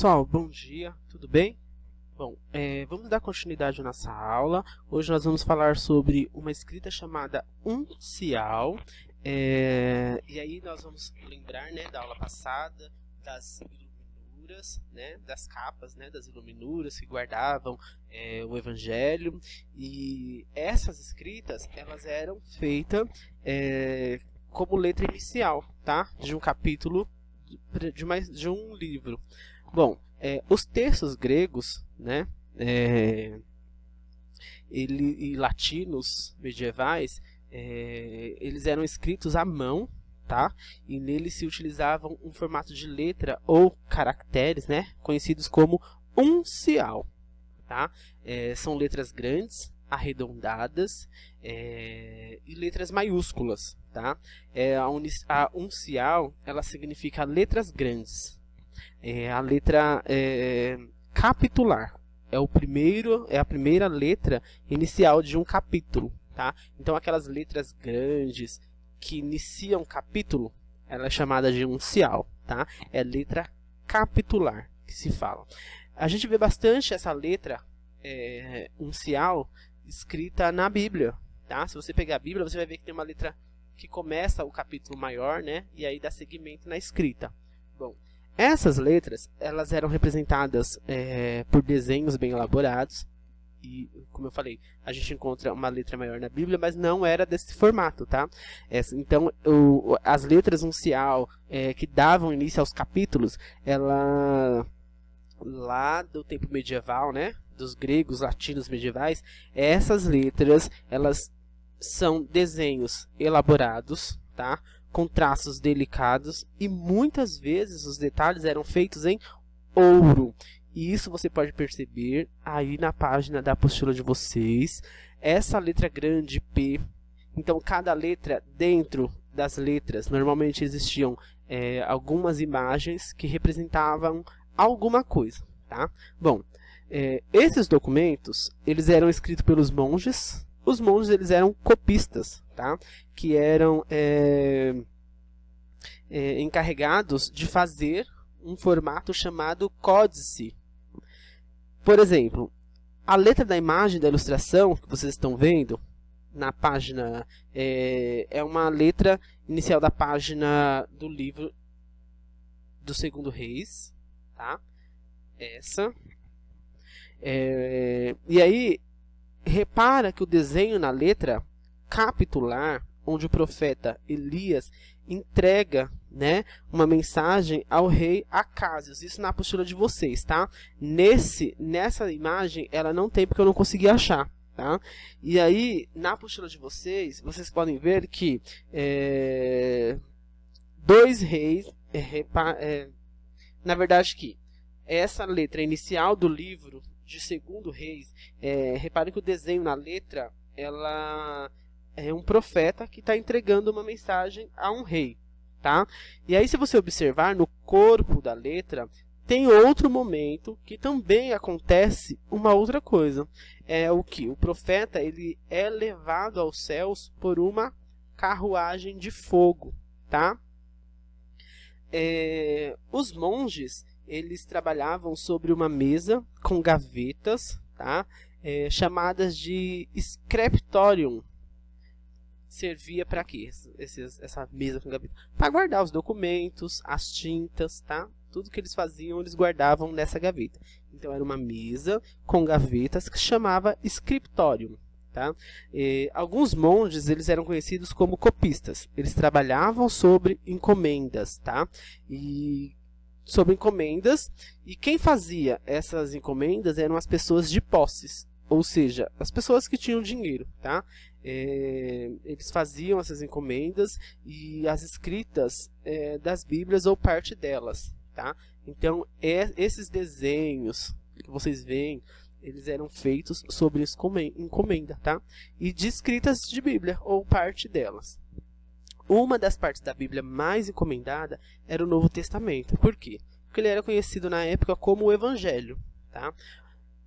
pessoal, bom dia, tudo bem? Bom, vamos dar continuidade à nossa aula. Hoje nós vamos falar sobre uma escrita chamada uncial. E aí nós vamos lembrar, né, da aula passada das iluminuras, né, das capas, né, das iluminuras que guardavam o Evangelho. E essas escritas, elas eram feitas como letra inicial, tá? De um capítulo de um livro. Bom, os textos gregos, né, e latinos medievais, eles eram escritos à mão, tá? E neles se utilizavam um formato de letra ou caracteres, né, conhecidos como uncial, tá? São letras grandes, arredondadas e letras maiúsculas, tá? A uncial, ela significa letras grandes. A letra capitular é a primeira letra inicial de um capítulo, tá? Então aquelas letras grandes que iniciam capítulo, ela é chamada de uncial, tá? É letra capitular que se fala. A gente vê bastante essa letra uncial escrita na Bíblia, tá? Se você pegar a Bíblia, você vai ver que tem uma letra que começa o capítulo maior, né? E aí dá seguimento na escrita. Bom, essas letras, elas eram representadas por desenhos bem elaborados. E, como eu falei, a gente encontra uma letra maior na Bíblia, mas não era desse formato, tá? Então, as letras uncial que davam início aos capítulos, ela lá do tempo medieval, né, dos gregos, latinos medievais, essas letras, elas são desenhos elaborados, tá, com traços delicados, e muitas vezes os detalhes eram feitos em ouro. E isso você pode perceber aí na página da apostila de vocês. Essa letra grande P, então cada letra, dentro das letras, normalmente existiam algumas imagens que representavam alguma coisa, tá? Bom, esses documentos, eles eram escritos pelos monges. Os monges, eles eram copistas, tá? Que eram encarregados de fazer um formato chamado códice. Por exemplo, a letra da imagem da ilustração que vocês estão vendo na página é uma letra inicial da página do livro do Segundo Reis, tá? Essa. E aí, repara que o desenho na letra capitular, onde o profeta Elias entrega, né, uma mensagem ao rei Acásios. Isso na apostila de vocês, tá? Nessa imagem, ela não tem porque eu não consegui achar, tá? E aí, na apostila de vocês, vocês podem ver que dois reis, na verdade que essa letra inicial do livro de Segundo Reis, reparem que o desenho na letra, ela é um profeta que está entregando uma mensagem a um rei, tá? E aí, se você observar no corpo da letra, tem outro momento que também acontece uma outra coisa. É o que? O profeta, ele é levado aos céus por uma carruagem de fogo, tá? Os monges, eles trabalhavam sobre uma mesa com gavetas, tá? Chamadas de scriptorium. Servia para quê? Essa mesa com gaveta? Para guardar os documentos, as tintas, tá? Tudo que eles faziam, eles guardavam nessa gaveta. Então, era uma mesa com gavetas que chamava scriptorium, tá? Alguns monges, eles eram conhecidos como copistas. Eles trabalhavam sobre encomendas, tá? Sobre encomendas, e quem fazia essas encomendas eram as pessoas de posses, ou seja, as pessoas que tinham dinheiro, tá? Eles faziam essas encomendas e as escritas das Bíblias ou parte delas, tá? Então, esses desenhos que vocês veem, eles eram feitos sobre encomenda, tá? E de escritas de Bíblia ou parte delas. Uma das partes da Bíblia mais encomendada era o Novo Testamento. Por quê? Porque ele era conhecido na época como o Evangelho, tá?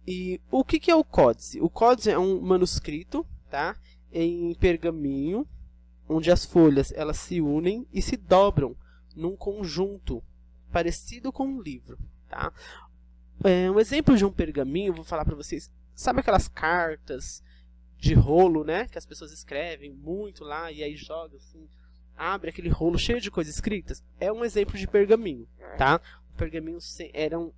E o que é o códice? O códice é um manuscrito, tá, em pergaminho, onde as folhas elas se unem e se dobram num conjunto parecido com um livro, tá? Um exemplo de um pergaminho, vou falar para vocês. Sabe aquelas cartas de rolo, né? Que as pessoas escrevem muito lá e aí jogam assim, abre aquele rolo cheio de coisas escritas. É um exemplo de pergaminho, tá? O pergaminho eram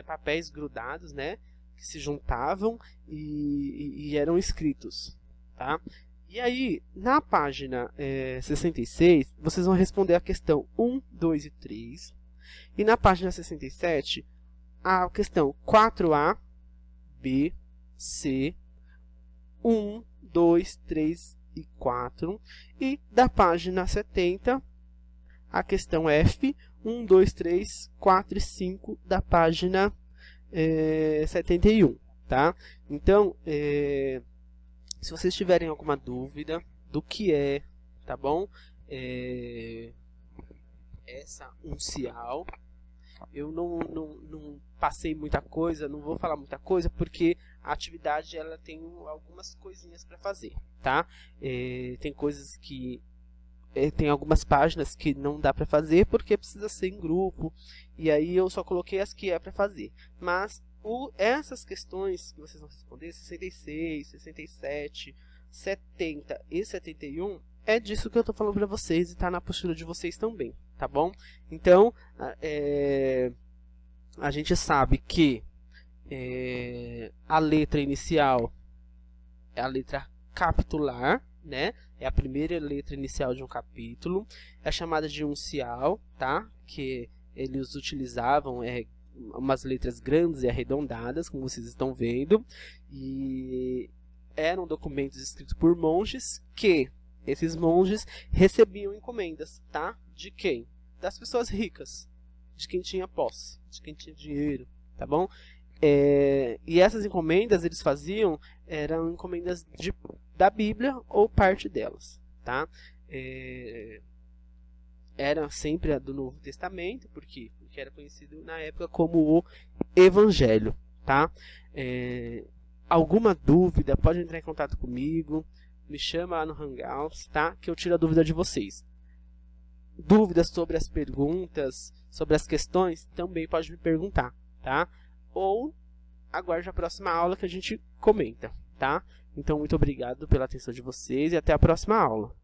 papéis grudados, né? Que se juntavam e eram escritos, tá? E aí, na página 66, vocês vão responder a questão 1, 2 e 3. E na página 67, a questão 4A, B, C, 1, 2, 3 e 4. E da página 70, a questão F, 1, 2, 3, 4 e 5 da página 71, tá? Então, se vocês tiverem alguma dúvida do que é, tá bom? Essa uncial, eu não passei muita coisa, não vou falar muita coisa, porque a atividade ela tem algumas coisinhas para fazer, tá? Tem coisas que tem algumas páginas que não dá para fazer porque precisa ser em grupo, e aí eu só coloquei as que é para fazer. Mas essas questões que vocês vão responder, 66, 67, 70 e 71, é disso que eu estou falando para vocês e está na apostila de vocês também, tá bom? Então, a gente sabe que a letra inicial é a letra capitular, né? É a primeira letra inicial de um capítulo. É chamada de uncial, tá? Que eles utilizavam umas letras grandes e arredondadas, como vocês estão vendo. E eram documentos escritos por monges, que esses monges recebiam encomendas, tá? De quem? Das pessoas ricas, de quem tinha posse, de quem tinha dinheiro, tá bom? E essas encomendas eles faziam, eram encomendas da Bíblia ou parte delas, tá? Era sempre a do Novo Testamento, porque era conhecido na época como o Evangelho, tá? Alguma dúvida, pode entrar em contato comigo, me chama lá no Hangouts, tá? Que eu tiro a dúvida de vocês. Dúvidas sobre as perguntas, sobre as questões, também pode me perguntar, tá? Ou aguarde a próxima aula que a gente comenta, tá? Então, muito obrigado pela atenção de vocês e até a próxima aula.